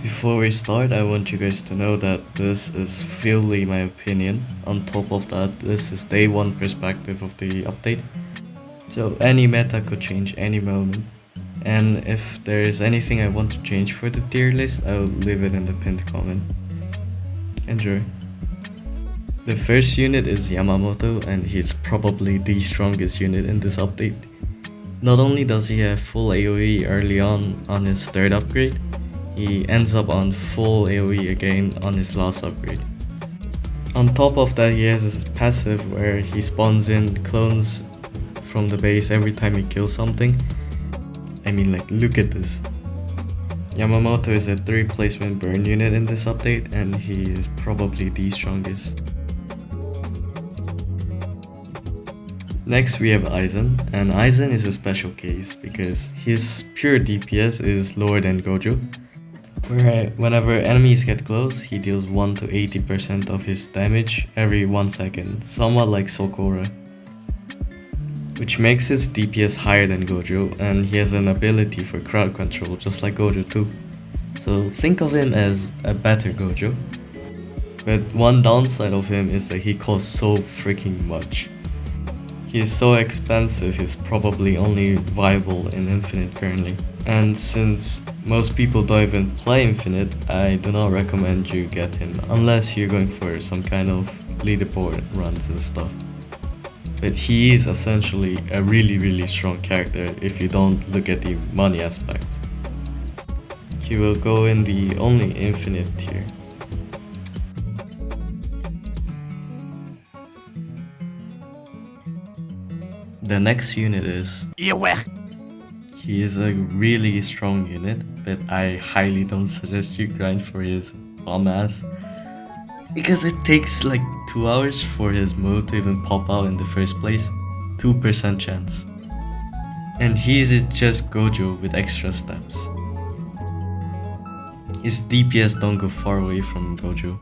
Before we start, I want you guys to know that this is purely my opinion. On top of that, this is day one perspective of the update. So any meta could change any moment. And if there is anything I want to change for the tier list, I'll leave it in the pinned comment. Enjoy. The first unit is Yamamoto, and he's probably the strongest unit in this update. Not only does he have full AoE early on his third upgrade, he ends up on full AoE again on his last upgrade. On top of that, he has his passive where he spawns in clones from the base every time he kills something. I mean, like, look at this. Yamamoto is a 3 placement burn unit in this update, and he is probably the strongest. Next we have Aizen, and Aizen is a special case because his pure DPS is lower than Gojo, where whenever enemies get close, he deals 1 to 80% of his damage every 1 second, somewhat like Sokora, which makes his DPS higher than Gojo, and he has an ability for crowd control just like Gojo too. So think of him as a better Gojo, but one downside of him is that he costs so freaking much. He is so expensive, he's probably only viable in Infinite currently. And since most people don't even play Infinite, I do not recommend you get him unless you're going for some kind of leaderboard runs and stuff. But he is essentially a really strong character if you don't look at the money aspect. He will go in the only Infinite tier. The next unit is Yhwach. He is a really strong unit, but I highly don't suggest you grind for his bomb ass, because it takes like 2 hours for his mode to even pop out in the first place. 2% chance. And he's just Gojo with extra steps. His DPS don't go far away from Gojo,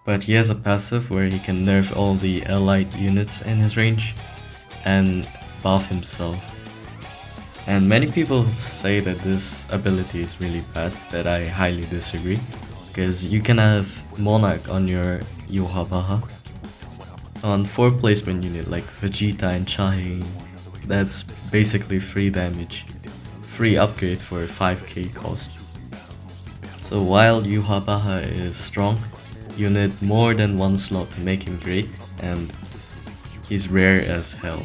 but he has a passive where he can nerf all the allied units in his range and buff himself. And many people say that this ability is really bad, but I highly disagree, because you can have Monarch on your Yhwach on 4 placement unit like Vegeta and Chahin. That's basically free damage, free upgrade for 5k cost. So while Yhwach is strong, you need more than 1 slot to make him great, and he's rare as hell.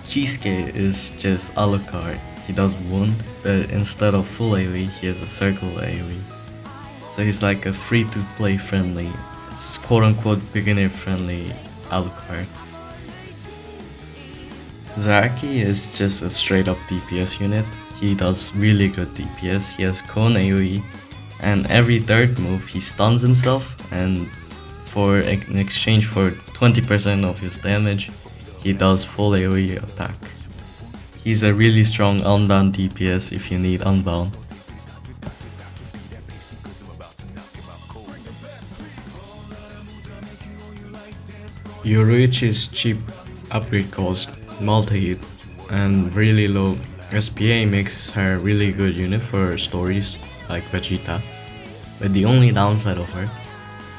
Kisuke is just a la carte. He does wound, but instead of full AoE, he has a circle AoE. So he's like a free to play friendly, quote unquote beginner friendly a la carte. Zaraki is just a straight up DPS unit. He does really good DPS, he has cone AoE, and every third move he stuns himself, and in exchange for 20% of his damage, he does full AoE attack. He's a really strong unbound DPS if you need unbound. Yoruichi's cheap upgrade cost, multi-hit, and really low SPA makes her a really good unit for stories like Vegeta, but the only downside of her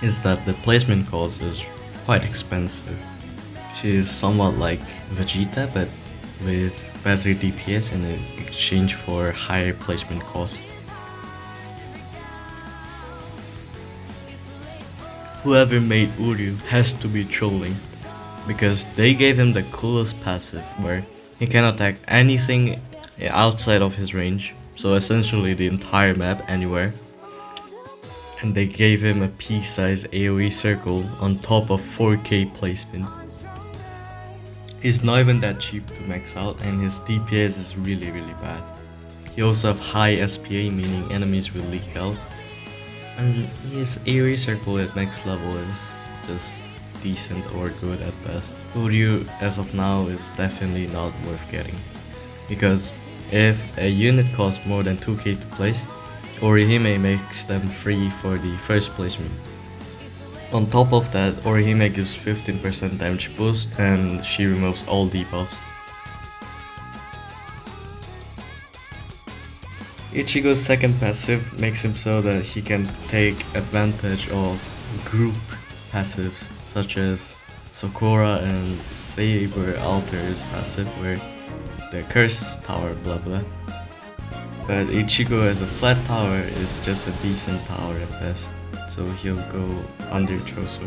is that the placement cost is quite expensive. She is somewhat like Vegeta, but with better DPS in exchange for higher placement cost. Whoever made Uryu has to be trolling, because they gave him the coolest passive where he can attack anything outside of his range, so essentially the entire map anywhere. And they gave him a pea-sized AoE circle on top of 4k placement. He's not even that cheap to max out, and his DPS is really bad. He also have high SPA, meaning enemies will leak out. And his AoE circle at max level is just decent or good at best. Uryu as of now is definitely not worth getting, because if a unit costs more than 2k to place, Orihime makes them free for the first placement. On top of that, Orihime gives 15% damage boost and she removes all debuffs. Ichigo's second passive makes him so that he can take advantage of group passives such as Sakura and Saber Alter's passive where the curse tower blah blah. But Ichigo as a flat tower is just a decent tower at best, so he'll go under Choso.